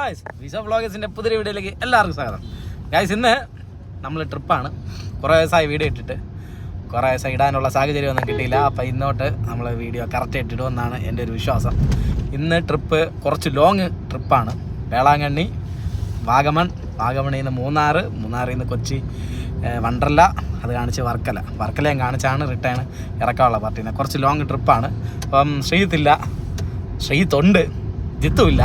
Guys visa വ്ളോഗേഴ്സിൻ്റെ പുതിയ വീഡിയോയിലേക്ക് എല്ലാവർക്കും സ്വാഗതം. ഗായ്സ് ഇന്ന് നമ്മൾ ട്രിപ്പാണ്. കുറേ ദിവസമായി വീഡിയോ ഇട്ടിട്ട് കുറേ ദിവസം ഇടാനുള്ള സാഹചര്യമൊന്നും കിട്ടിയില്ല. അപ്പോൾ ഇന്നോട്ട് നമ്മൾ വീഡിയോ കറക്റ്റായിട്ട് ഇടുമെന്നാണ് എൻ്റെ ഒരു വിശ്വാസം. ഇന്ന് ട്രിപ്പ് കുറച്ച് ലോങ് ട്രിപ്പാണ്. വേളാങ്കണ്ണി, വാഗമണിൽ നിന്ന് മൂന്നാറിൽ നിന്ന് കൊച്ചി, വണ്ടർല, അത് കാണിച്ച് വർക്കലയും കാണിച്ചാണ് റിട്ടേൺ ഇറക്കാനുള്ള പാർട്ടീനെ. കുറച്ച് ലോങ് ട്രിപ്പാണ്. അപ്പം ശ്രീത്തുണ്ട്, ജിത്തുമില്ല.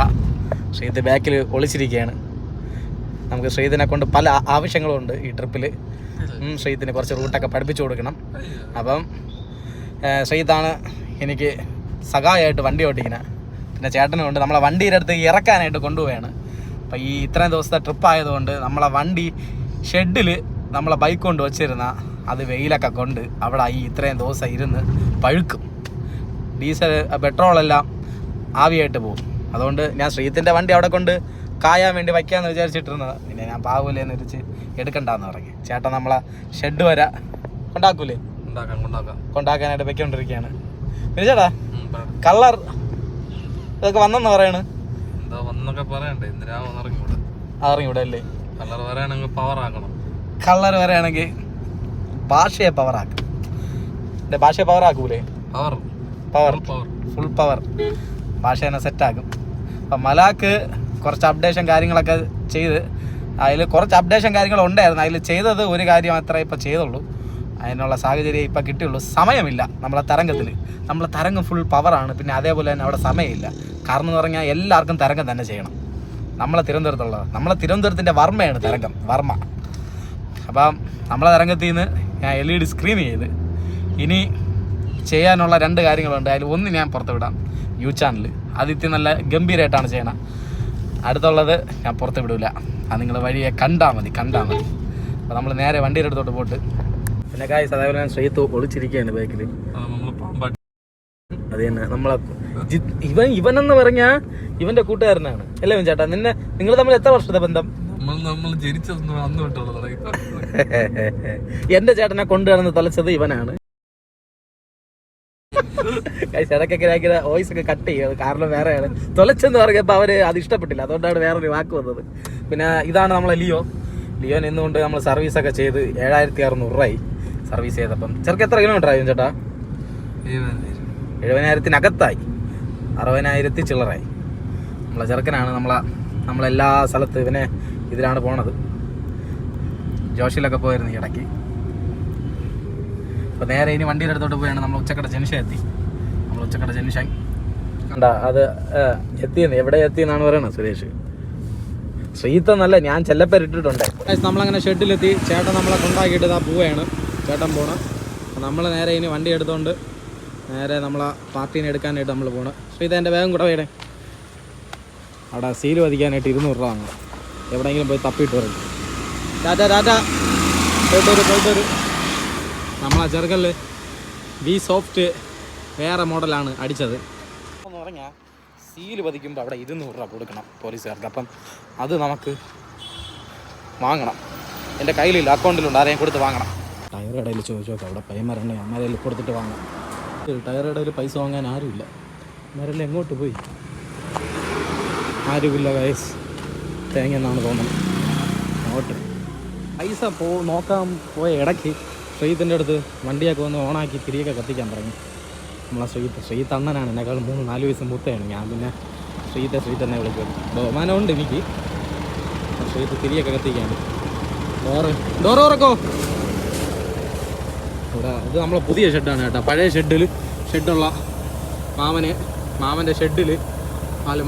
ശ്രീത്ത് ബാക്കിൽ ഒളിച്ചിരിക്കുകയാണ്. നമുക്ക് ശ്രീത്തിനെ കൊണ്ട് പല ആവശ്യങ്ങളുമുണ്ട് ഈ ട്രിപ്പിൽ. ശ്രീത്തിന് കുറച്ച് റൂട്ടൊക്കെ പഠിപ്പിച്ചു കൊടുക്കണം. അപ്പം ശ്രീത്താണ് എനിക്ക് സഹായമായിട്ട് വണ്ടി ഓടിക്കുന്നത്. പിന്നെ ചേട്ടനും കൊണ്ട് നമ്മളെ വണ്ടിയുടെ അടുത്ത് ഇറക്കാനായിട്ട് കൊണ്ടുപോവുകയാണ്. അപ്പം ഈ ഇത്രയും ദിവസത്തെ ട്രിപ്പ് ആയതുകൊണ്ട് നമ്മളെ വണ്ടി ഷെഡിൽ നമ്മളെ ബൈക്ക് കൊണ്ട് വച്ചിരുന്ന അത് വെയിലൊക്കെ കൊണ്ട് അവിടെ ഈ ഇത്രയും ദിവസം ഇരുന്ന് പഴുക്കും. ഡീസൽ പെട്രോളെല്ലാം ആവിയായിട്ട് പോകും. അതുകൊണ്ട് ഞാൻ ശ്രീത്തിൻ്റെ വണ്ടി അവിടെ കൊണ്ട് കായാൻ വേണ്ടി വയ്ക്കാമെന്ന് വിചാരിച്ചിട്ടിരുന്നത്. പിന്നെ ഞാൻ പാവൂലേന്ന് വെച്ച് എടുക്കണ്ടെന്ന് പറഞ്ഞു. ചേട്ടൻ നമ്മളെ ഷെഡ് വരെ കൊണ്ടാക്കാനായിട്ട് വെക്കൊണ്ടിരിക്കുകയാണ്. പിന്നെ ചേട്ടാ കളർ ഇതൊക്കെ വന്നെന്ന് പറയണ്. അറിഞ്ഞൂടെ അല്ലേ? കളർ വരെയാണെങ്കിൽ ഭാഷയെ പവറാക്കും. ഭാഷയെ പവറാക്കൂലേ? Full power ഭാഷേനെ സെറ്റാക്കും. അപ്പം മലാക്ക് കുറച്ച് അപ്ഡേഷൻ കാര്യങ്ങളൊക്കെ ചെയ്ത്, അതിൽ കുറച്ച് അപ്ഡേഷൻ കാര്യങ്ങളുണ്ടായിരുന്നു. അതിൽ ചെയ്തത് ഒരു കാര്യം മാത്രമേ ഇപ്പോൾ ചെയ്തുള്ളൂ. അതിനുള്ള സാഹചര്യം ഇപ്പോൾ കിട്ടിയുള്ളൂ. സമയമില്ല നമ്മളെ തരംഗം ഫുൾ പവറാണ്. പിന്നെ അതേപോലെ തന്നെ അവിടെ സമയമില്ല. കാരണം എന്ന് പറഞ്ഞാൽ എല്ലാവർക്കും തരംഗം തന്നെ ചെയ്യണം. നമ്മളെ തിരുവനന്തപുരത്തിൻ്റെ വർമ്മയാണ് വർമ്മ. അപ്പം നമ്മളെ തരംഗത്തിൽ നിന്ന് ഞാൻ LED സ്ക്രീൻ ചെയ്ത് ഇനി ചെയ്യാനുള്ള 2 കാര്യങ്ങളുണ്ട്. അതിൽ ഒന്ന് ഞാൻ പുറത്തുവിടാം, യു ചാനൽ. ആദ്യത്തെ നല്ല ഗംഭീരമായിട്ടാണ് ചെയ്യണം. അടുത്തുള്ളത് ഞാൻ പുറത്ത് വിടില്ല. അത് നിങ്ങൾ വഴിയെ കണ്ടാൽ മതി. അപ്പോൾ നമ്മൾ നേരെ വണ്ടിയുടെ അടുത്തോട്ട് പോയിട്ട് പിന്നെ കായ് അതേപോലെ ഞാൻ ശ്രീത്ത് ഒളിച്ചിരിക്കുകയാണ് ബാക്കിൽ. അത് തന്നെ നമ്മളെ ഇവനെന്ന് പറഞ്ഞാൽ ഇവന്റെ കൂട്ടുകാരനാണ് അല്ലേ ചേട്ടാ? നിങ്ങൾ തമ്മിൽ എത്ര വർഷത്തെ ബന്ധം? എന്റെ ചേട്ടനെ കൊണ്ടുവന്ന് തലച്ചത് ഇവനാണ്. ഇടയ്ക്കൊക്കെ വോയിസ് ഒക്കെ കട്ട് ചെയ്യും. കാരണം വേറെയാണ് തൊലച്ചെന്ന് പറഞ്ഞപ്പോൾ അവര് അത് ഇഷ്ടപ്പെട്ടില്ല. അതുകൊണ്ടാണ് വേറൊരു വാക്ക് വന്നത്. പിന്നെ ഇതാണ് നമ്മളെ ലിയോ നിന്നുകൊണ്ട് നമ്മൾ സർവീസൊക്കെ ചെയ്ത് 7600 രൂപയായി സർവീസ് ചെയ്തപ്പം. ചെറുക്ക് എത്ര കിലോമീറ്റർ ആയിരുന്നു ചേട്ടാ? 70,000-നകത്തായി. 60,000 ചില്ലറായി. നമ്മളെ ചെറുക്കനാണ് നമ്മളെല്ലാ സ്ഥലത്ത് ഇവനെ ഇതിലാണ് പോണത്. ജോഷിലൊക്കെ പോയിരുന്നു ഈ ഇടയ്ക്ക്. അപ്പോൾ നേരെ ഇനി വണ്ടിയുടെ അടുത്തോട്ട് പോയാണ്. നമ്മൾ ഉച്ചക്കട ജംഗ്ഷൻ എത്തി. കണ്ടാ അത് എത്തിയെന്ന്. എവിടെ എത്തിയെന്നാണ് പറയുന്നത് സുരേഷ്. ശ്രീത്തെന്നല്ല, ഞാൻ ചെല്ലപ്പേരിട്ടിട്ടുണ്ട്. നമ്മളങ്ങനെ ഷെഡിലെത്തി. ചേട്ടൻ നമ്മളെ കൊണ്ടാക്കിയിട്ട് ഇതാ പോവുകയാണ്. ചേട്ടൻ പോണം. നമ്മൾ നേരെ ഇനി വണ്ടി എടുത്തുകൊണ്ട് നേരെ നമ്മളെ പാർട്ടീനെ എടുക്കാനായിട്ട് നമ്മൾ പോകണം. ശ്രീത എൻ്റെ വേഗം കൂടെ വേണേ. അവിടെ സീല് പതിക്കാനായിട്ട് 200 രൂപ വാങ്ങണം. എവിടെയെങ്കിലും പോയി തപ്പിയിട്ട് വരും. ടാറ്റ പോയിട്ട് വരും. നമ്മളെ ചെറുക്കല് വി സോഫ്റ്റ് വേറെ മോഡലാണ് അടിച്ചത് എന്ന് പറഞ്ഞാൽ സീല് പതിക്കുമ്പോൾ അവിടെ 200 രൂപ കൊടുക്കണം പോലീസുകാർക്ക്. അപ്പം അത് നമുക്ക് വാങ്ങണം. എൻ്റെ കയ്യിലില്ല, അക്കൗണ്ടിലുണ്ട്. ആരെയും കൊടുത്ത് വാങ്ങണം. ടയർ ഇടയിൽ ചോദിച്ചു നോക്കാം. അവിടെ പയ്യന്മാരുണ്ടെങ്കിൽ അമ്മരെല്ലാം കൊടുത്തിട്ട് വാങ്ങാം. ടയർ ഇടയിൽ പൈസ വാങ്ങാൻ ആരുമില്ല. അമ്മരെല്ലാം എങ്ങോട്ട് പോയി? ആരുമില്ല ഗൈസ്. തേങ്ങ എന്നാണ് തോന്നുന്നത്. അങ്ങോട്ട് പൈസ നോക്കാൻ പോയ ഇടയ്ക്ക് ശ്രീത്തിൻ്റെ അടുത്ത് വണ്ടിയൊക്കെ വന്ന് ഓണാക്കി തിരിയൊക്കെ കത്തിക്കാൻ പറഞ്ഞു. നമ്മളെ ശ്രീത്ത് അണ്ണനാണ്. എന്നെക്കാൾ 3-4 വയസ്സ് മൂത്തയാണ്. ഞാൻ പിന്നെ ശ്രീത്ത് തന്നെ വിളിക്കും. ബഹുമാനമുണ്ട് എനിക്ക്. ശ്രീത്ത് തിരിയൊക്കെ കത്തിക്കാൻ. ഡോറ് തുറക്കോ. ഇവിടെ ഇത് നമ്മളെ പുതിയ ഷെഡാണ് കേട്ടോ. പഴയ ഷെഡുള്ള മാമൻ്റെ ഷെഡിൽ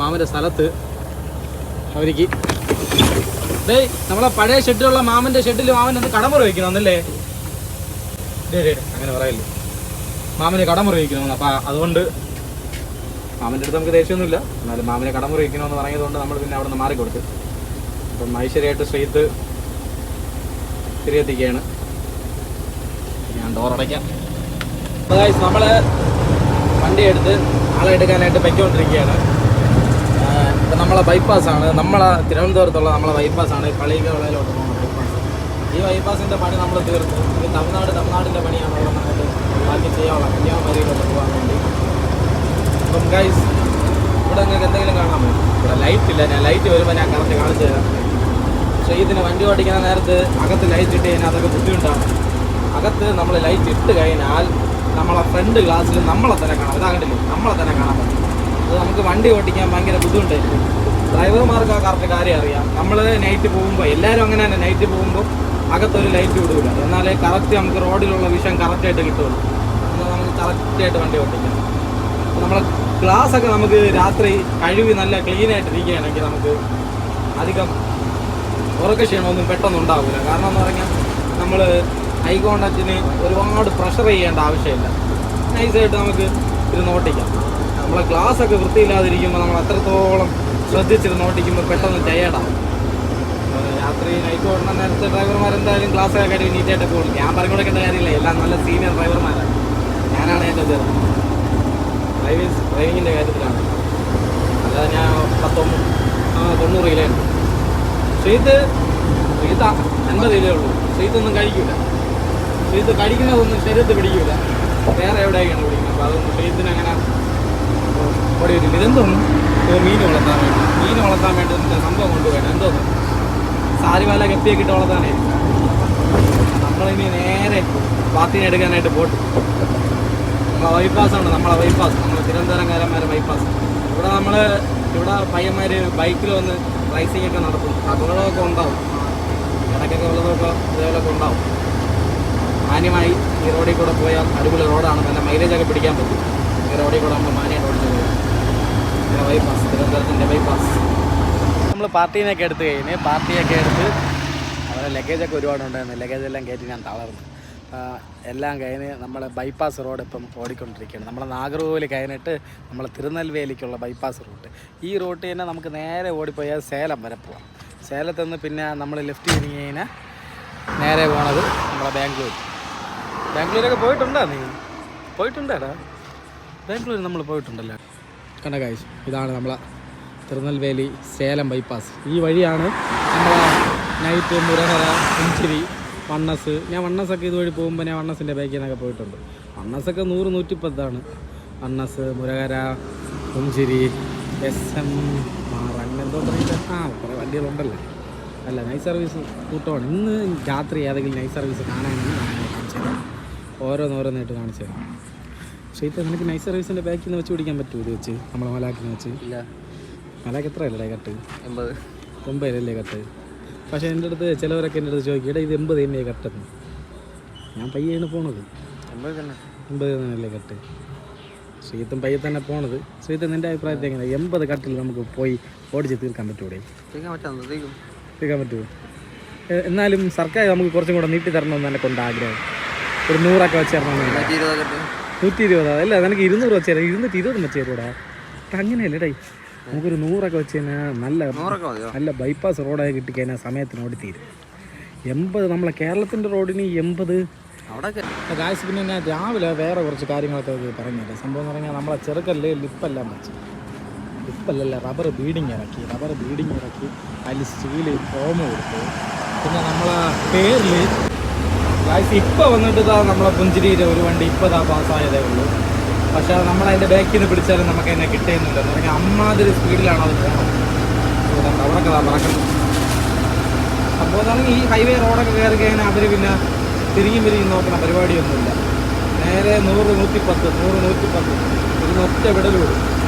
മാമൻ്റെ സ്ഥലത്ത് അവർക്ക് നമ്മളെ പഴയ ഷെഡിലുള്ള മാമൻ്റെ ഷെഡിൽ മാമൻ കടമുറ വയ്ക്കണം എന്നല്ലേ? അങ്ങനെ പറയല്ലേ. മാമന് കടമുറ വയ്ക്കണമെന്ന്. അപ്പം അതുകൊണ്ട് മാമൻ്റെ അടുത്ത് നമുക്ക് ദേഷ്യമൊന്നുമില്ല. എന്നാലും മാമനെ കടമുറ വയ്ക്കണമെന്ന് പറഞ്ഞതുകൊണ്ട് നമ്മൾ പിന്നെ അവിടെ നിന്ന് മാറിക്കൊടുത്ത്. അപ്പം ഐശ്വര്യമായിട്ട് ശ്രീത്ത് തിരികെത്തിക്കുകയാണ്. ഞാൻ ഡോറടയ്ക്കാം. നമ്മൾ വണ്ടി എടുത്ത് ആളെ എടുക്കാനായിട്ട് പൊയ്ക്കൊണ്ടിരിക്കുകയാണ്. ഇപ്പം നമ്മളെ ബൈപ്പാസാണ്. തിരുവനന്തപുരത്തുള്ള നമ്മളെ ബൈപ്പാസാണ്. കളികളയിലോട്ട് പോകുന്ന ബൈപ്പാസ്. ഈ ബൈപ്പാസിൻ്റെ പണി നമ്മൾ തീർന്നു. ഇത് തമിഴ്നാടിൻ്റെ പണിയാണ്. അവിടെ വന്നിട്ട് ബാക്കി ചെയ്യാനുള്ള കന്യാകുമാരിയിലോട്ട് പോകാൻ വേണ്ടി. അപ്പം ഗൈസ് ഇവിടെ നിങ്ങൾക്ക് എന്തെങ്കിലും കാണാൻ പറ്റും? ഇവിടെ ലൈറ്റ് ഇല്ല. ഞാൻ ലൈറ്റ് വരുമ്പോൾ ഞാൻ കറക്റ്റ് കാണിച്ചു തരാം. പക്ഷേ ഇതിന് വണ്ടി ഓടിക്കുന്ന നേരത്ത് അകത്ത് ലൈറ്റ് ഇട്ട് കഴിഞ്ഞാൽ അതൊക്കെ ബുദ്ധിമുട്ടാണ്. അകത്ത് നമ്മൾ ലൈറ്റ് ഇട്ട് കഴിഞ്ഞാൽ നമ്മളെ ഫ്രണ്ട് ഗ്ലാസ്സിൽ നമ്മളെ തന്നെ കാണാം. ഇതാകണ്ടില്ലേ, നമ്മളെ തന്നെ കാണാൻ പറ്റും. അത് നമുക്ക് വണ്ടി ഓടിക്കാൻ ഭയങ്കര ബുദ്ധിമുട്ടായിരിക്കും. ഡ്രൈവർമാർക്ക് ആ കറക്റ്റ് കാര്യം അറിയാം. നമ്മൾ നൈറ്റ് പോകുമ്പോൾ എല്ലാവരും അങ്ങനെ തന്നെ നൈറ്റ് പോകുമ്പോൾ അകത്തൊരു ലൈറ്റ് വിടില്ല. എന്നാലേ കറക്റ്റ് നമുക്ക് റോഡിലുള്ള വിഷയം കറക്റ്റായിട്ട് കിട്ടുള്ളൂ. എന്നാൽ നമുക്ക് കറക്റ്റായിട്ട് വണ്ടി ഓടിക്കാം. നമ്മളെ ഗ്ലാസ്സൊക്കെ നമുക്ക് രാത്രി കഴുകി നല്ല ക്ലീനായിട്ട് ഇരിക്കുകയാണെങ്കിൽ നമുക്ക് അധികം ഉറക്ക ക്ഷീണമൊന്നും പെട്ടെന്ന് ഉണ്ടാവില്ല. കാരണം എന്ന് പറഞ്ഞാൽ നമ്മൾ ഐ കോണ്ടാക്റ്റിന് ഒരുപാട് പ്രഷർ ചെയ്യേണ്ട ആവശ്യമില്ല. നൈസായിട്ട് നമുക്ക് ഇരുന്ന് ഓട്ടിക്കാം. നമ്മളെ ഗ്ലാസ്സൊക്കെ വൃത്തിയില്ലാതിരിക്കുമ്പോൾ നമ്മൾ അത്രത്തോളം ശ്രദ്ധിച്ചിരുന്ന് ഓട്ടിക്കുമ്പോൾ പെട്ടെന്ന് ടയേർഡാവും. രാത്രി നൈറ്റ് ഓടുന്ന നേരത്തെ ഡ്രൈവർമാരെന്തായാലും ഗ്ലാസ്സൊക്കെ കഴുകി നീറ്റായിട്ട് പോകും. ഞാൻ പറഞ്ഞു കൊടുക്കേണ്ട കാര്യമില്ല, എല്ലാം നല്ല സീനിയർ ഡ്രൈവർമാരാണ്. ഞാനാണ് ഏറ്റവും ചെറുത് ഡ്രൈവിങ്ങിൻ്റെ കാര്യത്തിലാണ്. അല്ലാതെ ഞാൻ 90 കിലോയുണ്ട്. ശ്രീത്ത് 50 കിലോ ഉള്ളൂ. ശ്രീത്തൊന്നും കഴിക്കില്ല. ശ്രീത്ത് കഴിക്കുന്നതൊന്നും ശരീരത്ത് പിടിക്കില്ല. വേറെ എവിടെയൊക്കെയാണ് പിടിക്കുന്നത്. അപ്പോൾ അതൊന്നും ശ്രീത്തിന് അങ്ങനെ ഓടി വരില്ല. ഇതെന്തോന്നും മീൻ വളർത്താൻ വേണ്ടി സംഭവം കൊണ്ടുപോകണം. എന്തോന്നും സാരിവാല കെപ്പിയൊക്കെ ഇട്ട് വളർത്താനായിരിക്കും. നമ്മളിനി നേരെ പാർട്ടിനെ എടുക്കാനായിട്ട് പോട്ട് നമ്മളെ ബൈപ്പാസുണ്ട്. നമ്മളെ തിരുവനന്തപുരംകാരന്മാരെ ബൈപ്പാസ്. ഇവിടെ പയ്യന്മാർ ബൈക്കിൽ വന്ന് റൈസിംഗ് ഒക്കെ നടത്തും. അപകടമൊക്കെ ഉണ്ടാവും. ഇടയ്ക്കൊക്കെ ഉള്ളതൊക്കെ ഇതേപോലൊക്കെ ഉണ്ടാവും. മാന്യമായി ഈ റോഡിൽ കൂടെ പോയാൽ അടിപൊളി റോഡാണ്. നല്ല മൈലേജൊക്കെ പിടിക്കാൻ പറ്റും. ഈ റോഡിൽ കൂടെ നമ്മൾ മാന്യമായിട്ട് ഓടിച്ചു പോകാം. ബൈപ്പാസ്, തിരുവനന്തപുരത്തിൻ്റെ ബൈപ്പാസ്. നമ്മൾ പാർട്ടീനെയൊക്കെ എടുത്ത് പാർട്ടിയൊക്കെ എടുത്ത് അവരെ ലഗേജൊക്കെ ഒരുപാടുണ്ടായിരുന്നു. ലഗേജെല്ലാം കയറ്റി ഞാൻ തളർന്നു. എല്ലാം കഴിഞ്ഞ് നമ്മൾ ബൈപ്പാസ് റോഡ് ഇപ്പം ഓടിക്കൊണ്ടിരിക്കുകയാണ്. നമ്മൾ നാഗർകോവിൽ കഴിഞ്ഞിട്ട് നമ്മൾ തിരുനെൽവേലിക്കുള്ള ബൈപ്പാസ് റൂട്ട്. ഈ റൂട്ട് തന്നെ നമുക്ക് നേരെ ഓടിപ്പോയാൽ സേലം വരെ പോവാം. സേലത്ത് നിന്ന് പിന്നെ നമ്മൾ ലെഫ്റ്റ് തിരിഞ്ഞ് കഴിഞ്ഞാൽ നേരെ പോണത് നമ്മളെ ബാംഗ്ലൂരൊക്കെ പോയിട്ടുണ്ടോ? നീ പോയിട്ടുണ്ടാടാ ബാംഗ്ലൂർ? നമ്മൾ പോയിട്ടുണ്ടല്ലോ. കണ്ട കാഴ്ച ഇതാണ് നമ്മളെ തിരുനെൽവേലി സേലം ബൈപ്പാസ്. ഈ വഴിയാണ് നമ്മളെ നൈറ്റ് മുരഹര, പുഞ്ചിരി, വണ്ണസ്. ഞാൻ വണ്ണസൊക്കെ ഇതുവഴി പോകുമ്പോൾ ഞാൻ വണ്ണസിൻ്റെ ബാക്കിൽ നിന്നൊക്കെ പോയിട്ടുണ്ട്. വണ്ണസൊക്കെ 100-110 വണ്ണസ്, മുരഹര, പുഞ്ചിരി, SM അങ്ങനെ എന്തോ പറയുന്നത്. കുറേ വണ്ടികളുണ്ടല്ലോ. അല്ല, നൈറ്റ് സർവീസ് കൂട്ടമാണ്. ഇന്ന് രാത്രി ഏതെങ്കിലും നൈറ്റ് സർവീസ് കാണാനെങ്കിൽ ഞാൻ കാണിച്ചു തരാം. ഓരോന്നോരോന്നായിട്ട് കാണിച്ചു തരാം. പക്ഷേ നിനക്ക് നൈറ്റ് സർവീസിൻ്റെ ബാക്കിൽ നിന്ന് വെച്ച് പിടിക്കാൻ പറ്റുമോ? ഇത് വെച്ച് നമ്മളെ മലാക്കിന് വെച്ച് ഇല്ല. മലാക്ക് എത്രയല്ലേ കട്ട്? 80 കട്ട്. പക്ഷേ എൻ്റെ അടുത്ത് ചിലവരൊക്കെ എൻ്റെ അടുത്ത് ചോദിക്കും, ഇത് 80 തന്നെയാണ് കട്ടെന്ന്. ഞാൻ പയ്യാണ് പോണത്. 80 തന്നെയല്ലേ കട്ട്. ശ്രീത്തും പയ്യെ തന്നെ പോണത്. ശ്രീത്ത് നിൻ്റെ അഭിപ്രായത്തിൽ എങ്ങനെ? 80 കട്ടിൽ നമുക്ക് പോയി ഓടിച്ച് തീർക്കാൻ പറ്റൂടെ? തീർക്കാൻ പറ്റുമോ? എന്നാലും സർക്കാർ നമുക്ക് കുറച്ചും കൂടെ നീട്ടി തരണമെന്ന് എന്നെ കൊണ്ട് ആഗ്രഹം. ഒരു 100 വെച്ച് തരണമെന്ന്. 120 അല്ല, നിനക്ക് 200 വെച്ച് തരാം. 220 വെച്ച് തരൂടാ. അങ്ങനെയല്ലേ ഡേ, നമുക്കൊരു 100 വെച്ച് കഴിഞ്ഞാൽ നല്ല ബൈപ്പാസ് റോഡായി കിട്ടിക്കഴിഞ്ഞാൽ സമയത്തിന് ഓടിത്തീരും. 80 നമ്മളെ കേരളത്തിൻ്റെ റോഡിന് 80 അവിടെ കാശ്. പിന്നെ ഞാൻ രാവിലെ വേറെ കുറച്ച് കാര്യങ്ങളൊക്കെ പറഞ്ഞുതരാം. സംഭവം എന്ന് പറഞ്ഞാൽ നമ്മളെ ചെറുക്കല്ല് ലിപ്പെല്ലാം വെച്ച്, റബ്ബർ ബീഡിങ് ഇറക്കി അതിൽ സ്റ്റീൽ ഫോം കൊടുത്തു. പിന്നെ നമ്മളെ പേരിൽ കാശ് ഇപ്പോൾ വന്നിട്ട് നമ്മളെ പുഞ്ചിരിയിൽ ഒരു വണ്ടി ഇപ്പോൾ പാസ്സായതേ ഉള്ളൂ. പക്ഷേ നമ്മളതിൻ്റെ ബാക്കിൽ നിന്ന് പിടിച്ചാലും നമുക്ക് അതിനെ കിട്ടുന്നില്ല. എന്ന് പറഞ്ഞാൽ അമ്മാതിരി സ്പീഡിലാണ് അത് പോകുന്നത്. അവിടെയൊക്കെ പറക്കുന്നത് സംഭവം എന്താണെങ്കിൽ ഈ ഹൈവേ റോഡൊക്കെ കയറി കഴിഞ്ഞാൽ അവർ പിന്നെ തിരിഞ്ഞും നോക്കുന്ന പരിപാടിയൊന്നുമില്ല. നേരെ 100-110 ഇതിന് ഒറ്റ വിടലുള്ളൂ.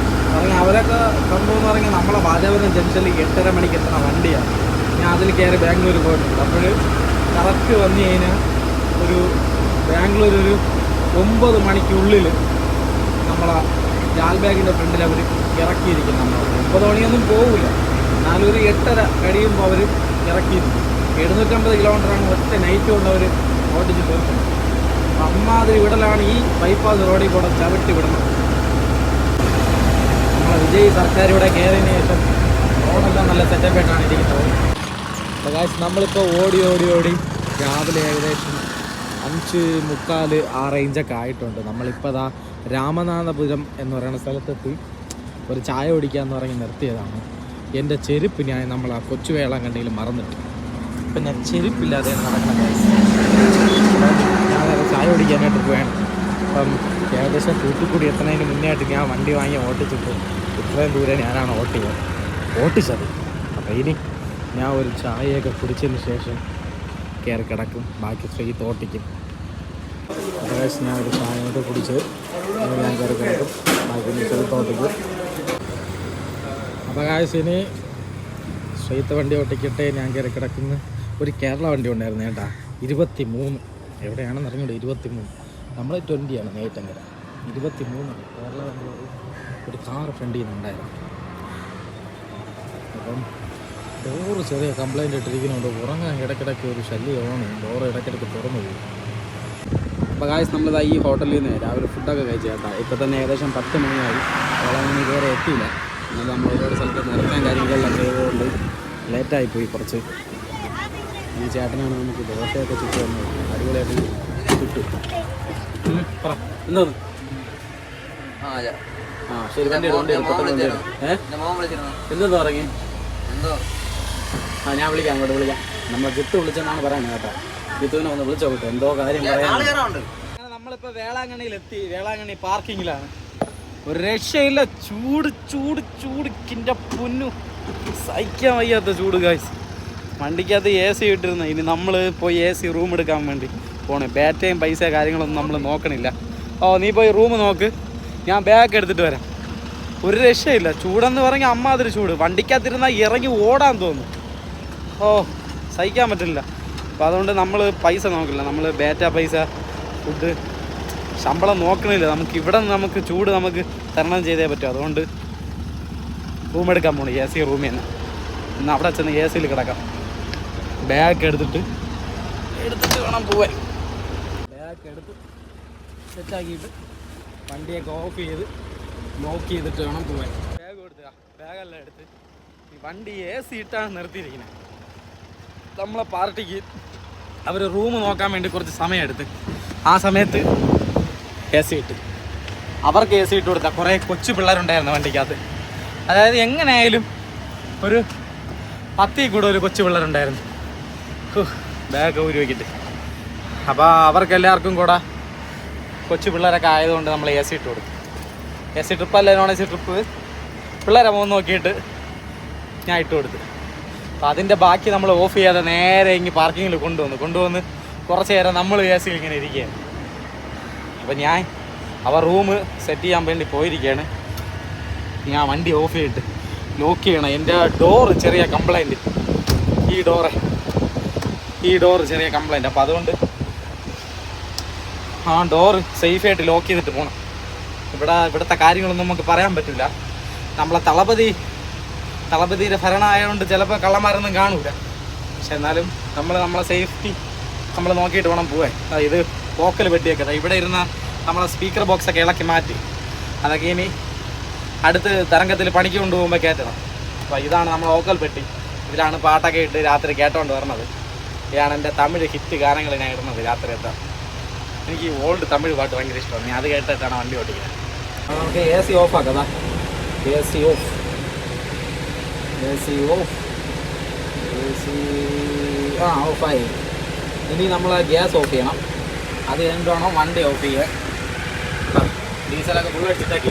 പറഞ്ഞാൽ അവരൊക്കെ സംഭവം എന്ന് പറഞ്ഞാൽ നമ്മളെ ബാലപുരം ജംഗ്ഷനിൽ 8:30 മണിക്ക് എത്തുന്ന വണ്ടിയാണ്. ഞാൻ അതിൽ കയറി ബാംഗ്ലൂർ പോയിട്ടുണ്ട്. അപ്പോൾ കറക്റ്റ് വന്നു കഴിഞ്ഞാൽ ഒരു ബാംഗ്ലൂർ ഒരു 9 മണിക്കുള്ളിൽ നമ്മളെ ലാൽബാഗിൻ്റെ ഫ്രണ്ടിൽ അവർ ഇറക്കിയിരിക്കും. നമ്മൾ 9 മണിയൊന്നും പോകില്ല, എന്നാലും ഒരു 8:30 കഴിയുമ്പോൾ അവർ ഇറക്കിയിരിക്കും. 750 കിലോമീറ്ററാണ് ഒറ്റ നൈറ്റ് കൊണ്ട് അവർ ഓടിച്ച് തീർക്കുന്നത്. അമ്മാതിരി വിടലാണ് ഈ ബൈപ്പാസ് റോഡിൽ കൂടെ ചവിട്ടി വിടുന്നത്. നമ്മളെ വിജയ് സർക്കാർ ഇവിടെ കയറിയതിന് ശേഷം റോഡെല്ലാം നല്ല സെറ്റപ്പായിട്ടാണ് ഇരിക്കുന്നത്. പ്രകാശ് നമ്മളിപ്പോൾ ഓടി രാവിലെ ഏകദേശം 5:45 ആ റേഞ്ചൊക്കെ ആയിട്ടുണ്ട്. നമ്മളിപ്പോൾ രാമനാഥപുരം എന്ന് പറയുന്ന സ്ഥലത്തെത്തി ഒരു ചായ കുടിക്കാമെന്ന് പറഞ്ഞ് നിർത്തിയതാണ്. എൻ്റെ ചെരുപ്പ് നമ്മൾ ആ കൊച്ചു വേളാങ്കണ്ണിയിൽ മറന്നിട്ട് ഇപ്പം ഞാൻ ചെരുപ്പില്ലാതെ നടക്കുന്ന ഞാൻ ചായ കുടിക്കാനായിട്ട് പോയാണ്. അപ്പം ഏകദേശം തൂത്തുക്കുടി എത്തുന്നതിന് മുന്നേ ആയിട്ട് ഞാൻ വണ്ടി വാങ്ങി ഓട്ടിച്ചിട്ട് ഇത്രയും ദൂരെ ഞാനാണ് ഓട്ടിച്ചത്. അപ്പോൾ ഇനി ഞാൻ ഒരു ചായയൊക്കെ കുടിച്ചതിന് ശേഷം കയറി കിടക്കും, ബാക്കി സ്ട്രീറ്റ് ഓട്ടിക്കും. ഏകദേശം ഞാൻ ഒരു ചായയൊക്കെ കുടിച്ച് ഞാൻ കയറി കിടക്കും, ബാക്കി സ്ട്രീറ്റ് ഓട്ടിക്കും. അപ്പോൾ ഇനി സ്ട്രീറ്റ് വണ്ടി ഓട്ടിക്കട്ടെ, ഞാൻ കയറി കിടക്കുന്ന ഒരു കേരള വണ്ടി ഉണ്ടായിരുന്നു കേട്ടാ, 23 എവിടെയാണെന്ന് അറിഞ്ഞൂടെ, 23 നമ്മൾ 20 നേറ്റങ്കര, 23 കേരള വണ്ടി ഒരു കാറ് ഫ്രണ്ടിൽ നിന്നുണ്ടായിരുന്നു. അപ്പം ഡോറ് ചെറിയ കംപ്ലൈൻറ്റ് ഇട്ടിരിക്കുന്നുണ്ട്, ഉറങ്ങാൻ ഇടയ്ക്കിടയ്ക്ക് ഒരു ശല്യമാണ്, ഡോറ് ഇടയ്ക്കിടയ്ക്ക് തുറന്നു പോകും. അപ്പോൾ നമ്മളിതാ ഈ ഹോട്ടലിൽ നിന്ന് രാവിലെ ഫുഡൊക്കെ കഴിച്ചു കേട്ടാ. ഇപ്പോൾ തന്നെ ഏകദേശം 10 മണിയായി, വേളാങ്കണ്ണി കയറി എത്തിയില്ല. എന്നാൽ നമ്മൾ ഒരുപാട് സ്ഥലത്ത് നിർത്താൻ കാര്യങ്ങളെല്ലാം ചെയ്തതുകൊണ്ട് ലേറ്റായിപ്പോയി കുറച്ച്. ഈ ചേട്ടനാണ് നമുക്ക് ദോശയൊക്കെ ചുറ്റു വന്നത്, അടിപൊളിയായിട്ട് ചുറ്റു. പറ എന്തോന്ന്? ശരി, വണ്ടി എന്തോന്ന് പറഞ്ഞേ? ഞാൻ വിളിക്കാം, അങ്ങോട്ട് വിളിക്കാം. നമ്മൾ ജിത്ത് വിളിച്ചെന്നാണ് പറയുന്നത് കേട്ടോ. ജിത്തുവിനെ ഒന്ന് വിളിച്ചോ കേട്ടോ, എന്തോ കാര്യം പറയാനുണ്ട്. നമ്മളിപ്പോൾ വേളാങ്കണ്ണി പാർക്കിങ്ങിലാണ്. ഒരു രക്ഷയില്ല, ചൂടിൻ്റെ പൊന്നു, സഹിക്കാൻ വയ്യാത്ത ചൂട് ഗായ്സ്. വണ്ടിക്കകത്ത് AC ഇട്ടിരുന്നു, ഇനി നമ്മൾ പോയി AC റൂം എടുക്കാൻ വേണ്ടി പോണേ. ബാറ്റയും പൈസ കാര്യങ്ങളൊന്നും നമ്മൾ നോക്കണില്ല. നീ പോയി റൂം നോക്ക്, ഞാൻ ബാഗ് എടുത്തിട്ട് വരാം. ഒരു രക്ഷയില്ല, ചൂടെന്ന് പറഞ്ഞാൽ അമ്മാതിരി ചൂട്. വണ്ടിക്കകത്തിരുന്നാൽ ഇറങ്ങി ഓടാൻ തോന്നും. സഹിക്കാൻ പറ്റില്ല. അപ്പോൾ അതുകൊണ്ട് നമ്മൾ പൈസ നോക്കില്ല, നമ്മൾ ബാറ്റ പൈസ, ഫുഡ്, ശമ്പളം നോക്കണില്ല. നമുക്ക് ചൂട് നമുക്ക് തരണം ചെയ്തേ പറ്റും. അതുകൊണ്ട് റൂം എടുക്കാൻ പോണു, AC റൂമിൽ തന്നെ. ഇന്ന് അവിടെ ചെന്ന് ACയിൽ കിടക്കാം. ബാഗ് എടുത്തിട്ട് വേണം പോവാൻ. ബാഗ് എടുത്ത് സെറ്റാക്കിയിട്ട് വണ്ടിയൊക്കെ ഓഫ് ചെയ്ത് ലോക്ക് ചെയ്തിട്ട് വേണം പോവാൻ. ബാഗെല്ലാം എടുത്ത് ഈ വണ്ടി AC ഇട്ടാണ് നിർത്തിയിരിക്കുന്നത്. നമ്മളെ പാർട്ടിക്ക് അവർ റൂം നോക്കാൻ വേണ്ടി കുറച്ച് സമയമെടുത്ത്, ആ സമയത്ത് AC ഇട്ട് അവർക്ക് AC ഇട്ട് കൊടുത്താൽ കുറേ കൊച്ചു പിള്ളേരുണ്ടായിരുന്നു വണ്ടിക്കകത്ത്. അതായത് എങ്ങനെയായാലും ഒരു 10 കൂടെ ഒരു കൊച്ചു പിള്ളേരുണ്ടായിരുന്നു. ബാഗ് ഊരി വയ്ക്കിട്ട്. അപ്പോൾ അവർക്കെല്ലാവർക്കും കൂടെ കൊച്ചു പിള്ളേരൊക്കെ ആയതുകൊണ്ട് നമ്മൾ AC ഇട്ട് കൊടുത്തു. AC ട്രിപ്പല്ല, നോൺ AC ട്രിപ്പ്. പിള്ളേരെ മുഖം നോക്കിയിട്ട് ഞാൻ ഇട്ട് കൊടുത്തു. അപ്പോൾ അതിൻ്റെ ബാക്കി നമ്മൾ ഓഫ് ചെയ്യാതെ നേരെ ഇങ്ങനെ പാർക്കിങ്ങിൽ കൊണ്ടുവന്ന് കുറച്ച് നേരം നമ്മൾ ACയിൽ ഇങ്ങനെ ഇരിക്കുകയാണ്. അപ്പോൾ അവർ റൂം സെറ്റ് ചെയ്യാൻ വേണ്ടി പോയിരിക്കുകയാണ്. ഞാൻ വണ്ടി ഓഫ് ചെയ്തിട്ട് ലോക്ക് ചെയ്യണം. എൻ്റെ ഡോറ് ചെറിയ കംപ്ലൈൻറ്റ്, ഈ ഡോറ് ചെറിയ കംപ്ലൈൻറ്റ്. അപ്പോൾ അതുകൊണ്ട് ആ ഡോറ് സേഫായിട്ട് ലോക്ക് ചെയ്തിട്ട് പോകണം. ഇവിടുത്തെ കാര്യങ്ങളൊന്നും നമുക്ക് പറയാൻ പറ്റില്ല. നമ്മളെ തളപതിയുടെ ഭരണമായതുകൊണ്ട് ചിലപ്പോൾ കള്ളന്മാരൊന്നും കാണൂല. പക്ഷെ എന്നാലും നമ്മളെ സേഫ്റ്റി നമ്മൾ നോക്കിയിട്ട് വേണം പോവാൻ. ഇത് പോക്കൽ വെട്ടിയൊക്കെ ഇവിടെ ഇരുന്ന നമ്മളെ സ്പീക്കർ ബോക്സൊക്കെ ഇളക്കി മാറ്റി, അതൊക്കെ ഇനി അടുത്ത് തരംഗത്തിൽ പണിക്ക് കൊണ്ടുപോകുമ്പോൾ കയറ്റണം. അപ്പോൾ ഇതാണ് നമ്മളെ ഓക്കൽ പെട്ടി. ഇതിലാണ് പാട്ടൊക്കെ ഇട്ട് രാത്രി കേട്ടോണ്ട് വരണത്. ഇതാണ് എൻ്റെ തമിഴ് ഹിറ്റ് ഗാനങ്ങൾ ഞാൻ ഇടുന്നത് രാത്രി എത്താം. എനിക്ക് ഓൾഡ് തമിഴ് പാട്ട് ഭയങ്കര ഇഷ്ടമാണ്. ഞാൻ അത് കേട്ടിട്ടാണ് വണ്ടി ഓടിക്കുന്നത്. അപ്പോൾ നമുക്ക് AC ഓഫ് ആക്കാം. AC ഓഫായി. ഇനി നമ്മൾ ഗ്യാസ് ഓഫ് ചെയ്യണം. അത് കഴിഞ്ഞിട്ട് വേണം വണ്ടി ഓഫ് ചെയ്യാൻ. ഡീസലൊക്കെ ഫുൾ അടിച്ചിട്ടാക്കി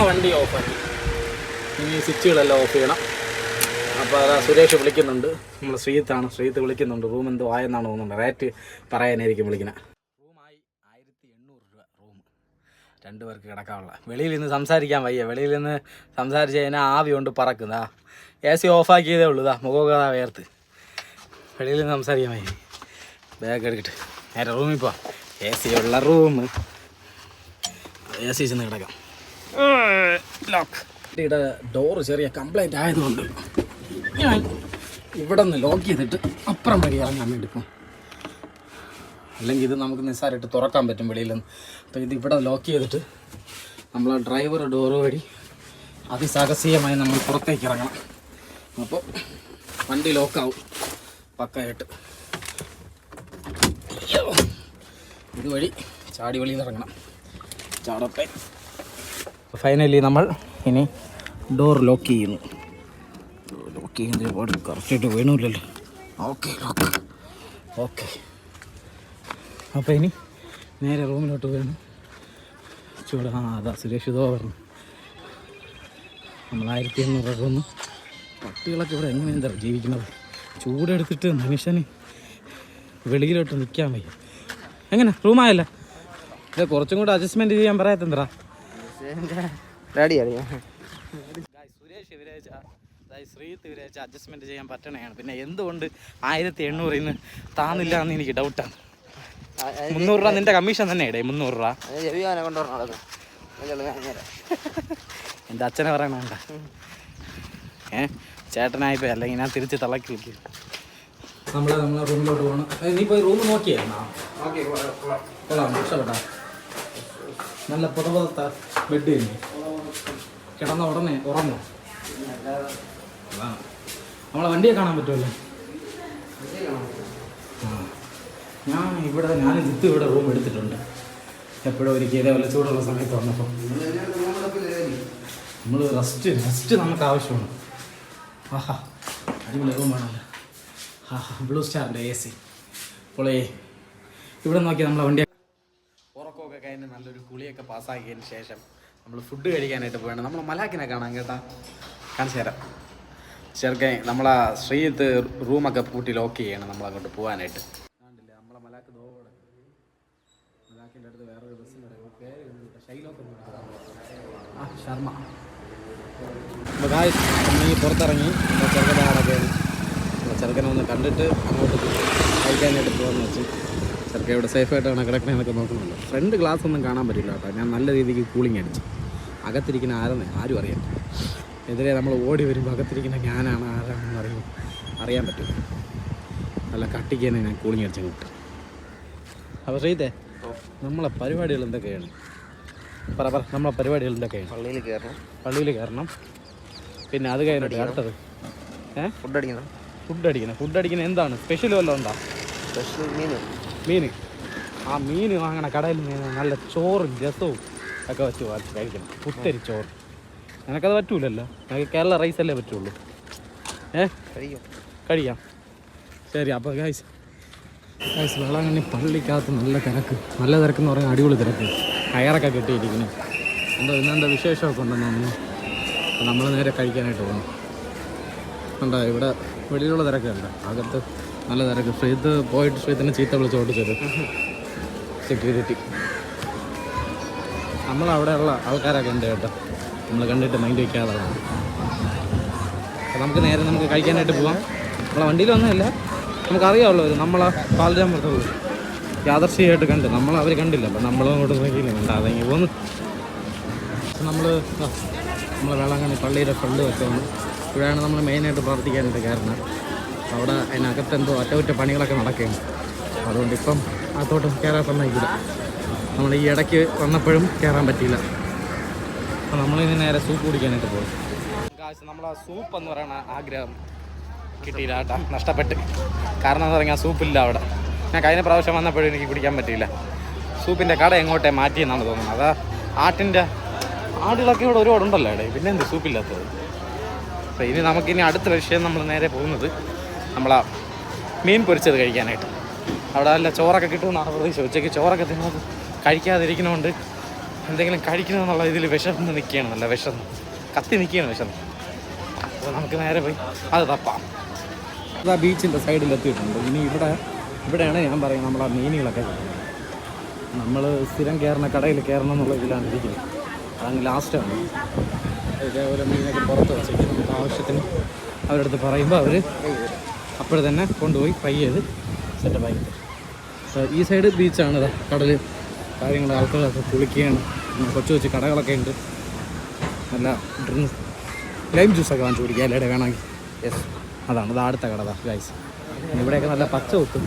വണ്ടി ഓഫാക്കി. ഇനി സ്വിച്ചുകളെല്ലാം ഓഫ് ചെയ്യണം. അപ്പോൾ അതാ സുരേഷ് വിളിക്കുന്നുണ്ട്. നമ്മൾ ശ്രീത്ത് വിളിക്കുന്നുണ്ട്. റൂം എന്തോ ആയെന്നാണ് തോന്നുന്നത്. റേറ്റ് പറയാനായിരിക്കും വിളിക്കുന്നത്. റൂമായി 1800 രൂപ റൂം, 2 പേർക്ക് കിടക്കാനുള്ള. വെളിയിൽ നിന്ന് സംസാരിക്കാൻ വയ്യ. വെളിയിൽ നിന്ന് സംസാരിച്ച് കഴിഞ്ഞാൽ ആവി കൊണ്ട് പറക്കുന്നതാ. AC ഓഫാക്കിയതേ ഉള്ളൂ. മുഖമൊക്കെ വേർത്ത്. വെളിയിൽ നിന്ന് സംസാരിക്കാൻ വയ്യ. ബാഗ് എടുക്കിട്ട് നേരെ റൂമിൽ പോവാം. AC ഉള്ള റൂം, AC ചെന്ന് കിടക്കാം. ലോക്ക്. വണ്ടിയുടെ ഡോറ് ചെറിയ കംപ്ലൈൻറ്റ് ആയതുകൊണ്ട് ഞാൻ ഇവിടെ നിന്ന് ലോക്ക് ചെയ്തിട്ട് അപ്പുറം വഴി ഇറങ്ങാൻ വേണ്ടി പോകും. അല്ലെങ്കിൽ ഇത് നമുക്ക് നിസ്സാരമായിട്ട് തുറക്കാൻ പറ്റും വെളിയിൽ നിന്ന്. അപ്പോൾ ഇത് ഇവിടെ ലോക്ക് ചെയ്തിട്ട് നമ്മൾ ഡ്രൈവർ ഡോറ് വഴി അതിസാഹസികമായി നമ്മൾ പുറത്തേക്ക് ഇറങ്ങണം. അപ്പോൾ വണ്ടി ലോക്കാവും പക്കയായിട്ട്. ഇതുവഴി ചാടി വെളിയിൽ ഇറങ്ങണം. ചാടട്ടെ. ഫൈനലി നമ്മൾ ഇനി ഡോർ ലോക്ക് ചെയ്യുന്നു. ലോക്ക് ചെയ്യുന്നതിന് പാട് കറക്റ്റായിട്ട് വീണില്ലല്ലോ. ഓക്കെ. അപ്പോൾ ഇനി നേരെ റൂമിലോട്ട് പോയാണ്. ചൂട് അതാ സുരേഷ് ഇതോ പറഞ്ഞു. നമ്മൾ 1500 റൂമ്. പട്ടികളൊക്കെ ഇവിടെ എങ്ങനെ എന്താ ജീവിക്കുന്നത്? ചൂടെടുത്തിട്ട് മനുഷ്യന് വെളിയിലോട്ട് നിൽക്കാൻ വയ്യ. എങ്ങനെ റൂമായല്ല? ഇത് കുറച്ചും കൂടെ അഡ്ജസ്റ്റ്മെൻറ്റ് ചെയ്യാൻ പറയാത്തെന്താ? ശ്രീത്ത് വിരേച്ച അഡ്ജസ്റ്റ്മെൻറ്റ് ചെയ്യാൻ പറ്റണയാണ്. പിന്നെ എന്തുകൊണ്ട് 1800 ഇന്ന് താന്നില്ല എന്ന് എനിക്ക് ഡൗട്ടാണ്. 300 രൂപ നിന്റെ കമ്മീഷൻ തന്നെ ഇടേ. 300 രൂപ എൻ്റെ അച്ഛനെ പറയണണ്ട. ചേട്ടനായിപ്പോയി, അല്ലെങ്കിൽ ഞാൻ തിരിച്ച് തളക്കി വിളിക്കും. നമ്മളെ റൂമിലോട്ട് പോകണം. നീ പോയി റൂം നോക്കിയായിരുന്നോ? കൊള്ളാം, രക്ഷപ്പെട്ടാ. നല്ല പുറത്ത ബെഡ് തന്നെ. കിടന്ന ഉടനെ ഉറങ്ങും. നമ്മളെ വണ്ടിയെ കാണാൻ പറ്റുമല്ലോ. ഞാൻ ഇവിടെ റൂം എടുത്തിട്ടുണ്ട്. എപ്പോഴും ഒരിക്കലും ഇതേപോലെ ചൂടുള്ള സമയത്ത് വന്നപ്പോൾ നമ്മൾ റെസ്റ്റ് നമുക്ക് ആവശ്യമാണ്. ആഹാ, അടിപൊളി റൂം വേണമല്ലോ. ബ്ലൂ സ്റ്റാറിൻ്റെ AC. അപ്പോൾ ഇവിടെ നോക്കി നമ്മളെ വണ്ടി ഉറക്കമൊക്കെ കഴിഞ്ഞ് നല്ലൊരു കുളിയൊക്കെ പാസ്സാക്കിയതിന് ശേഷം നമ്മൾ ഫുഡ് കഴിക്കാനായിട്ട് പോവുകയാണ്. നമ്മളെ മലാക്കിനെ കാണാൻ കേട്ടാ, കാണിച്ചു തരാം. ചെറുക്കൻ നമ്മളെ ശ്രീത്ത് റൂമൊക്കെ പൂട്ടി ലോക്ക് ചെയ്യണം നമ്മളങ്ങോട്ട് പോകാനായിട്ട്. കണ്ടില്ലേ നമ്മളെ മലാക്ക് ദോടെ. മലാക്കിൻ്റെ അടുത്ത് വേറൊരു ബസ്സിൻ്റെ ശർമ്മ. അപ്പോൾ ഗായ്സ് നമ്മൾ പുറത്തിറങ്ങി ചെറുക്കൻ്റെ ആടൊക്കെയാണ്. ചെറുക്കനെ ഒന്ന് കണ്ടിട്ട് അങ്ങോട്ട് കഴിക്കാനായിട്ട് പോകാമെന്ന് വെച്ച്. ചെറുക്കൻ ഇവിടെ സേഫായിട്ടാണ് കിടക്കണേന്നൊക്കെ നോക്കുന്നുണ്ട്. ഫ്രണ്ട് ഗ്ലാസ് ഒന്നും കാണാൻ പറ്റില്ല കേട്ടോ. ഞാൻ നല്ല രീതിക്ക് കൂളിങ് അടിച്ചു. അകത്തിരിക്കുന്ന ആരും അറിയാം. എതിരെ നമ്മൾ ഓടി വരുമ്പോൾ അകത്തിരിക്കുന്ന ഞാനാണ് ആരാണെന്ന് അറിയാൻ പറ്റും. നല്ല കട്ടിക്ക് തന്നെ ഞാൻ കൂളിങ് അടിച്ചു കിട്ടും. അപ്പോൾ ശ്രീതേ, നമ്മളെ പരിപാടികൾ എന്തൊക്കെയാണ്? പറ നമ്മളെ പരിപാടികൾ എന്തൊക്കെയാണ്? പള്ളിയിൽ കയറണം. പിന്നെ അത് കഴിഞ്ഞിട്ട് അടുത്തത് ഫുഡ് അടിക്കണം. എന്താണ് സ്പെഷ്യൽ വല്ലതും ഉണ്ടോ? മീൻ. ആ മീൻ വാങ്ങണ കടയിൽ നിന്ന് നല്ല ചോറും രസവും ഒക്കെ വെച്ച് കഴിക്കണം. പുത്തരി ചോറ്. നിനക്കത് പറ്റൂലല്ലോ, എനിക്ക് കേരള റൈസല്ലേ പറ്റുള്ളൂ. കഴിയാം. ശരി. അപ്പോൾ ഗൈസ് വേളാങ്കണ്ണി പള്ളിക്കകത്ത് നല്ല തിരക്കെന്ന് പറഞ്ഞാൽ അടിപൊളി തിരക്ക്. കയറൊക്കെ കെട്ടിയിരിക്കുന്നു. ഇന്നെന്താ വിശേഷമൊക്കെ ഉണ്ടെന്ന് തോന്നുന്നു. അപ്പോൾ നമ്മൾ നേരെ കഴിക്കാനായിട്ട് പോകുന്നു. ഉണ്ടോ ഇവിടെ വെളിയിലുള്ള തിരക്കുണ്ട്, അകത്ത് നല്ല തിരക്ക്. ശ്രീത്തിനെ ചീത്ത വിളിച്ച് ഓടിച്ചത് സെക്യൂരിറ്റി. നമ്മളവിടെയുള്ള ആൾക്കാരൊക്കെ ഉണ്ട് കേട്ടോ. നമ്മൾ കണ്ടിട്ട് മൈൻഡ് വയ്ക്കാതാണ്. അപ്പോൾ നമുക്ക് കഴിക്കാനായിട്ട് പോകാം. നമ്മളെ വണ്ടിയിൽ ഒന്നുമില്ല, നമുക്കറിയാമല്ലോ. നമ്മളെ പാലരാമൃത പോയി യാദർശികമായിട്ട് കണ്ട് അവർ കണ്ടില്ല. അപ്പം നമ്മളും അങ്ങോട്ട് നോക്കിയില്ല, കണ്ട അതെങ്കിൽ പോന്ന്. നമ്മളെ വേളാങ്കണ്ണി പള്ളിയുടെ ഫ്രണ്ട് വെച്ചാണ്. ഇവിടെയാണ് നമ്മൾ മെയിനായിട്ട് പ്രാർത്ഥിക്കാനായിട്ട് കാരണം. അവിടെ അതിനകത്ത് എന്തോ അറ്റകുറ്റ പണികളൊക്കെ നടക്കുകയാണ്. അതുകൊണ്ട് ഇപ്പം അകത്തോട്ട് കയറാൻ സമ്മതിക്കില്ല. നമ്മൾ ഈ ഇടയ്ക്ക് വന്നപ്പോഴും കയറാൻ പറ്റിയില്ല. അപ്പോൾ നമ്മളിനി നേരെ സൂപ്പ് കുടിക്കാനായിട്ട് പോകും. നമ്മളെ സൂപ്പ് എന്ന് പറയുന്ന ആഗ്രഹം കിട്ടിയില്ല കേട്ടോ, നഷ്ടപ്പെട്ട്. കാരണം എന്ന് പറഞ്ഞാൽ സൂപ്പില്ല അവിടെ. ഞാൻ കഴിഞ്ഞ പ്രാവശ്യം വന്നപ്പോഴും എനിക്ക് കുടിക്കാൻ പറ്റിയില്ല. സൂപ്പിൻ്റെ കട എങ്ങോട്ടേ മാറ്റിയെന്നാണ് തോന്നുന്നത്. അതാ ആടുകളൊക്കെ ഇവിടെ ഒരുപാടുണ്ടല്ലോ ഇവിടെ, പിന്നെ എന്ത് സൂപ്പില്ലാത്തത്. അപ്പോൾ ഇനി നമുക്കിനി അടുത്ത വിഷയം നമ്മൾ നേരെ പോകുന്നത് നമ്മളാ മീൻ പൊരിച്ചത് കഴിക്കാനായിട്ട്. അവിടെ നല്ല ചോറൊക്കെ കിട്ടുമെന്നാണ് പ്രതീക്ഷ. ഉച്ചയ്ക്ക് ചോറൊക്കെ തിന്നത് കഴിക്കാതിരിക്കണോണ്ട് എന്തെങ്കിലും കഴിക്കണമെന്നുള്ള ഇതിൽ വിശന്ന് നിൽക്കുകയാണ്. നല്ല കത്തി നിൽക്കുകയാണ് വിശന്ന്. അപ്പോൾ നമുക്ക് നേരെ പോയി അത് തപ്പാം. അത് ആ ബീച്ചിൻ്റെ സൈഡിലെത്തിയിട്ടുണ്ട്. ഇനി ഇവിടെയാണ് ഞാൻ പറയും നമ്മളാ മീനുകളൊക്കെ കിട്ടുന്നത്. നമ്മൾ സ്ഥിരം കയറുന്ന കടയിൽ കയറണം എന്നുള്ള ഇതിലാണ് ഇരിക്കുന്നത്. അതങ്ങ് ലാസ്റ്റാണ്. ഇതേപോലെ മീനൊക്കെ പുറത്ത് വെച്ചിരിക്കും. നമുക്ക് ആവശ്യത്തിന് അവരുടെ അടുത്ത് പറയുമ്പോൾ അവർ അപ്പോൾ തന്നെ കൊണ്ടുപോയി ഫ്രൈ ചെയ്ത് സെറ്റപ്പാക്കി തരും. ഈ സൈഡ് ബീച്ചാണ്. കടൽ കാര്യങ്ങൾ, ആൾക്കാരൊക്കെ കുളിക്കുകയാണ്. കൊച്ചു കടകളൊക്കെ ഉണ്ട്. നല്ല ലൈം ജ്യൂസൊക്കെ വാങ്ങിച്ച് കുടിക്കുക അല്ലേടെ വേണമെങ്കിൽ. യെസ്, അതാണ് അടുത്ത കട ഗൈസ്. ഇവിടെയൊക്കെ നല്ല പച്ച വെക്കും.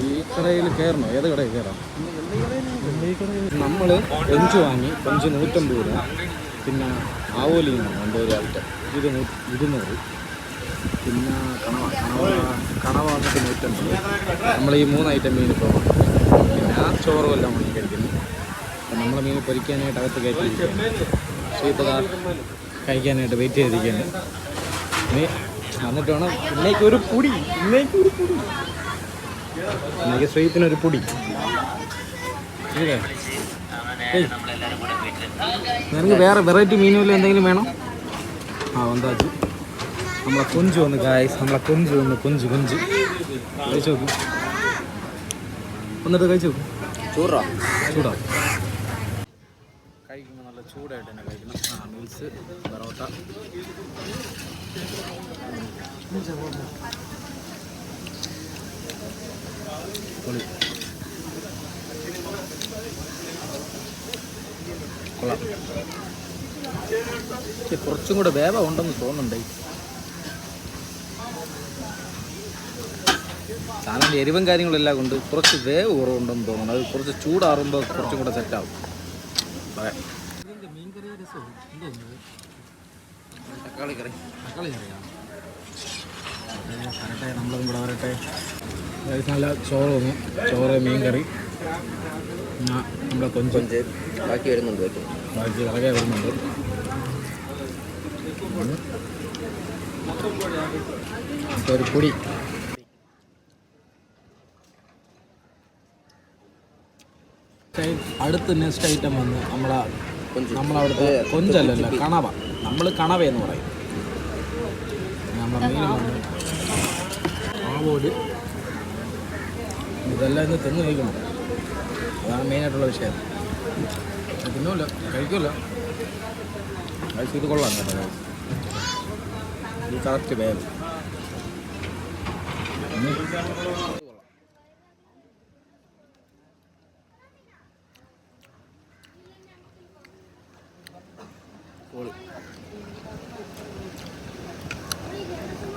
ഈ കടയിൽ കയറണോ? ഏത് കടയിൽ കയറാം? ഈ കടയിൽ നമ്മൾ കൊഞ്ച് വാങ്ങി. കൊഞ്ച് 150 രൂപ. പിന്നെ ആവോലിയും 50 രൂപ ആയിട്ട്. ഇത് 200. പിന്നെ കണവ വന്നിട്ട് 150. നമ്മൾ ഈ 3 ഐറ്റം മീൻ ഇപ്പോൾ പിന്നെ ചോറും എല്ലാം വാങ്ങി കഴിക്കുന്നു. അപ്പം നമ്മളെ മീൻ പൊരിക്കാനായിട്ട് അകത്ത് കയറ്റിയിരിക്കുകയാണ്. ശ്രീത്തത കഴിക്കാനായിട്ട് വെയിറ്റ് ചെയ്തിരിക്കുകയാണ്. ഇനി എന്നിട്ട് വേണം ഇന്നേക്കൊരു പൊടി. ഇന്നേക്ക് ശ്രീത്തിനൊരു പൊടി. നിനക്ക് വേറെ വെറൈറ്റി മീനുകളിൽ എന്തെങ്കിലും വേണം? ആ എന്താച്ചു നമ്മളെ കൊഞ്ച് വന്ന് ഗായ്സ്, നമ്മളെ കൊഞ്ച് വന്ന് കൊഞ്ച് കഴിച്ചു നോക്കും. എന്നിട്ട് കഴിച്ചു നോക്കും. ചൂടാ കഴിക്കുമ്പോൾ നല്ല ചൂടായിട്ട് തന്നെ കഴിക്കണം. മീൽസ് പൊറോട്ട പൊളി കൊള്ളാം. കുറച്ചും കൂടെ വേവ ഉണ്ടെന്ന് തോന്നുന്നുണ്ടേ. സാധനം എരിവും കാര്യങ്ങളെല്ലാം കൊണ്ട് കുറച്ച് വേവ് കുറവുണ്ടെന്ന് തോന്നുന്നു. അത് കുറച്ച് ചൂടാറുമ്പോൾ കുറച്ചും കൂടെ സെറ്റാവും. തക്കാളി കറിയാണ് വരട്ടെ, നമ്മളതും കൂടെ വരട്ടെ. നല്ല ചോറ് വന്നു, ചോറ് മീൻ കറി, നമ്മുടെ കൊഞ്ച് ബാക്കി വരുന്നുണ്ട്, ബാക്കി ഇറകെ വരുന്നുണ്ട്. ഒരു പൊടി അടുത്ത് നെക്സ്റ്റ് ഐറ്റം വന്ന് നമ്മളവിടുത്തെ കൊഞ്ചല്ലല്ലോ, കണവ. നമ്മൾ കണവയെന്ന് പറയും. നമ്മളെ മീൻ വന്ന് ആവോല് ഇതെല്ലാം ഇന്ന് തിന്ന് കഴിക്കണം. അതാണ് മെയിനായിട്ടുള്ള വിഷയം. തിന്നുമല്ലോ, കഴിക്കുമല്ലോ. കഴിച്ച് ഇത് കൊള്ളാം കേട്ടോ. ഇത് കറക്റ്റ് വേവ്.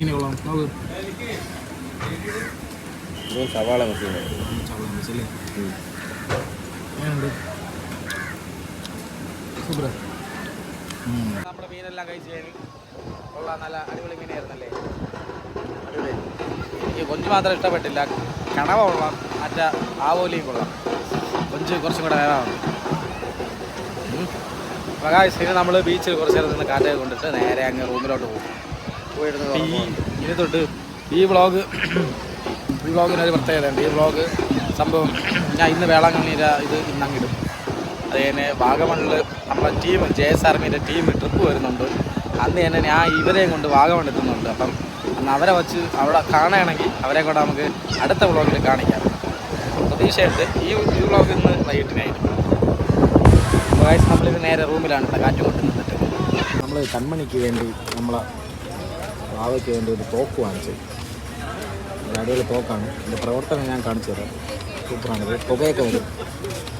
ഇനി കൊള്ളാം. നോക്ക് സവാള മസില്ലേ, സൂപ്പർ. നമ്മുടെ മീനെല്ലാം കഴിച്ച് കഴിഞ്ഞു. കൊള്ളാം, നല്ല അടിപൊളി മീനായിരുന്നല്ലേ. എനിക്ക് കൊഞ്ച് മാത്രം ഇഷ്ടപ്പെട്ടില്ല. കണവ കൊള്ളാം, മറ്റേ ആവോലിയും കൊള്ളാം. കൊഞ്ച് കുറച്ചും കൂടെ വേവാണ്. പ്രകാശ് ഇനി നമ്മൾ ബീച്ചിൽ കുറച്ച് നേരം നിന്ന് കാറ്റൊക്കെ കൊണ്ടിട്ട് നേരെ അങ്ങ് റൂമിലോട്ട് പോകും. ഇനി തൊട്ട് ഈ വ്ളോഗിനൊരു പ്രത്യേകതയുണ്ട്. ഈ വ്ളോഗ് സംഭവം ഞാൻ ഇന്ന് വേളാങ്കണ്ണിയുടെ ഇത് ഇന്നങ്ങിടും. അത് തന്നെ വാഗമണ്ണിൽ നമ്മളെ ടീം JS ആർമിയുടെ ടീം ട്രിപ്പ് വരുന്നുണ്ട്. അന്ന് തന്നെ ഞാൻ ഇവരെയും കൊണ്ട് വാഗമൺ എത്തുന്നുണ്ട്. അപ്പം അന്ന് അവരെ വച്ച് അവിടെ കാണുകയാണെങ്കിൽ അവരെ കൊണ്ട് നമുക്ക് അടുത്ത വ്ളോഗിൽ കാണിക്കാം. പ്രതീക്ഷയുണ്ട് ഈ വ്ളോഗ് ഇന്ന് വൈകിട്ടിനായിരിക്കും. നമ്മളിത് നേരെ റൂമിലാണ് കാറ്റ് കൊണ്ട് നിന്നിട്ട് നമ്മൾ കൺമണിക്ക് വേണ്ടി നമ്മളെ വാവയ്ക്ക് വേണ്ടി ഒരു തോക്ക് വാങ്ങിച്ചു. ഒരു അടിപൊളി തോക്കാണ്. ഇതിൻ്റെ പ്രവർത്തനം ഞാൻ കാണിച്ചു തരാം. സൂപ്പറാണിത്. പുകയൊക്കെ വരും.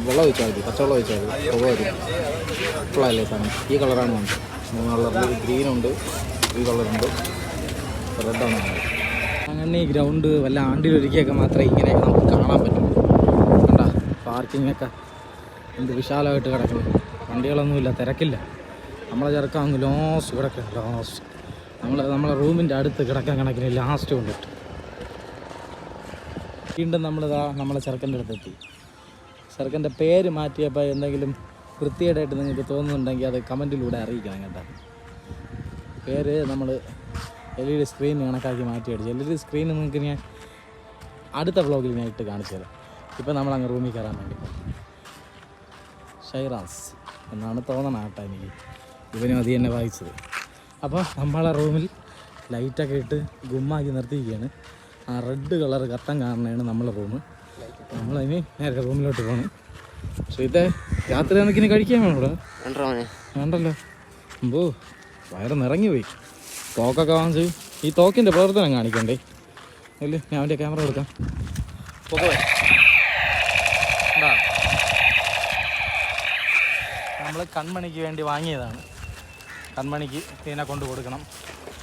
വെള്ളം ഒഴിച്ചാൽ മതി, പച്ചവെള്ളം ഒഴിച്ചാൽ മതി, പുക വരും. ഇപ്പോഴല്ലേ സാധനം. ഈ കളറാണ് വേണ്ടത്. 3 കളറിൽ ഗ്രീനുണ്ട്, ഈ കളറുണ്ട്, റെഡാണ്. അങ്ങനെ ഈ ഗ്രൗണ്ട് വല്ല ആണ്ടിലൊരിക്കലൊക്കെ മാത്രമേ ഇങ്ങനെയൊക്കെ നമുക്ക് കാണാൻ പറ്റുള്ളൂ. കണ്ടാ പാർക്കിങ്ങൊക്കെ എന്ത് വിശാലമായിട്ട് കിടക്കണം. വണ്ടികളൊന്നുമില്ല, തിരക്കില്ല. നമ്മളെ ചെറുക്കാന്ന് ലാസ്റ്റ് കിടക്കുക. ലാസ്റ്റ് നമ്മളെ റൂമിൻ്റെ അടുത്ത് കിടക്കാൻ കണക്കിന് ലാസ്റ്റ് കൊണ്ടിട്ട് വീണ്ടും നമ്മളെ ചെറുക്കൻ്റെ അടുത്തെത്തി. ചെറുക്കൻ്റെ പേര് മാറ്റിയപ്പോൾ എന്തെങ്കിലും വൃത്തികേടായിട്ട് നിങ്ങൾക്ക് തോന്നുന്നുണ്ടെങ്കിൽ അത് കമൻറ്റിലൂടെ അറിയിക്കണം കേട്ടോ. പേര് നമ്മൾ LED സ്ക്രീൻ കണക്കാക്കി മാറ്റിയടിച്ചു. LED സ്ക്രീൻ നിങ്ങൾക്ക് ഞാൻ അടുത്ത വ്ളോഗിൽ ഞാൻ ഇട്ട് കാണിച്ചു തരാം. ഇപ്പം നമ്മളങ്ങ് റൂമിൽ കയറാൻ വേണ്ടി ഷൈറാസ് എന്നാണ് തോന്നണം കേട്ടോ എനിക്ക്. ഇവനും അത് തന്നെ വായിച്ചത്. അപ്പോൾ നമ്മളെ റൂമിൽ ലൈറ്റൊക്കെ ഇട്ട് ഗുമ്മാക്കി നിർത്തിയിരിക്കുകയാണ്. ആ റെഡ് കളർ കത്തം കാണുന്നതാണ് നമ്മളെ റൂം. നമ്മളതിന് നേരെ റൂമിലോട്ട് പോകണം. പക്ഷേ ഇത് രാത്രി നമുക്കിനി കഴിക്കാൻ വേണം ഇവിടെ. വേണ്ടല്ലോ, അമ്പോ വയറ് നിറങ്ങി പോയി. തോക്കൊക്കെ വാങ്ങിച്ച് ഈ തോക്കിൻ്റെ പ്രവർത്തനം കാണിക്കണ്ടേ? അല്ലേ, ഞാൻ അവൻ്റെ ക്യാമറ കൊടുക്കാം. നമ്മൾ കൺമണിക്ക് വേണ്ടി വാങ്ങിയതാണ്. കൺമണിക്ക് ഇതിനെ കൊണ്ട് കൊടുക്കണം.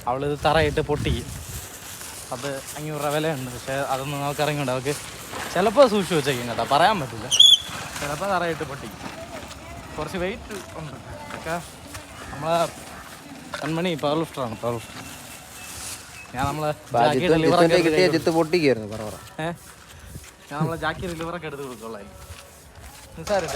അവളിത് തറയിട്ട് പൊട്ടിക്കും. അത് 500 രൂപ വിലയുണ്ട്. പക്ഷേ അതൊന്നും നമുക്ക് ഇറങ്ങിയുണ്ട്. അവൾക്ക് ചിലപ്പോൾ സൂക്ഷിച്ച് വെച്ചേക്കും കേട്ടോ, പറയാൻ പറ്റില്ല. ചിലപ്പോൾ തറയിട്ട് പൊട്ടിക്കും. കുറച്ച് വെയിറ്റ് ഉണ്ട്. ഒക്കെ നമ്മളെ കൺമണി പവർ ലിഫ്റ്ററാണ്. പവർ ലിഫ്റ്റർ ഞാൻ നമ്മളെ ജാക്കിയുടെ ലിവറൊക്കെ ഞാൻ നമ്മളെ ജാക്കിയുടെ ലിവറൊക്കെ എടുത്ത് കൊടുക്കുള്ളൂ. നിസ്സാരം.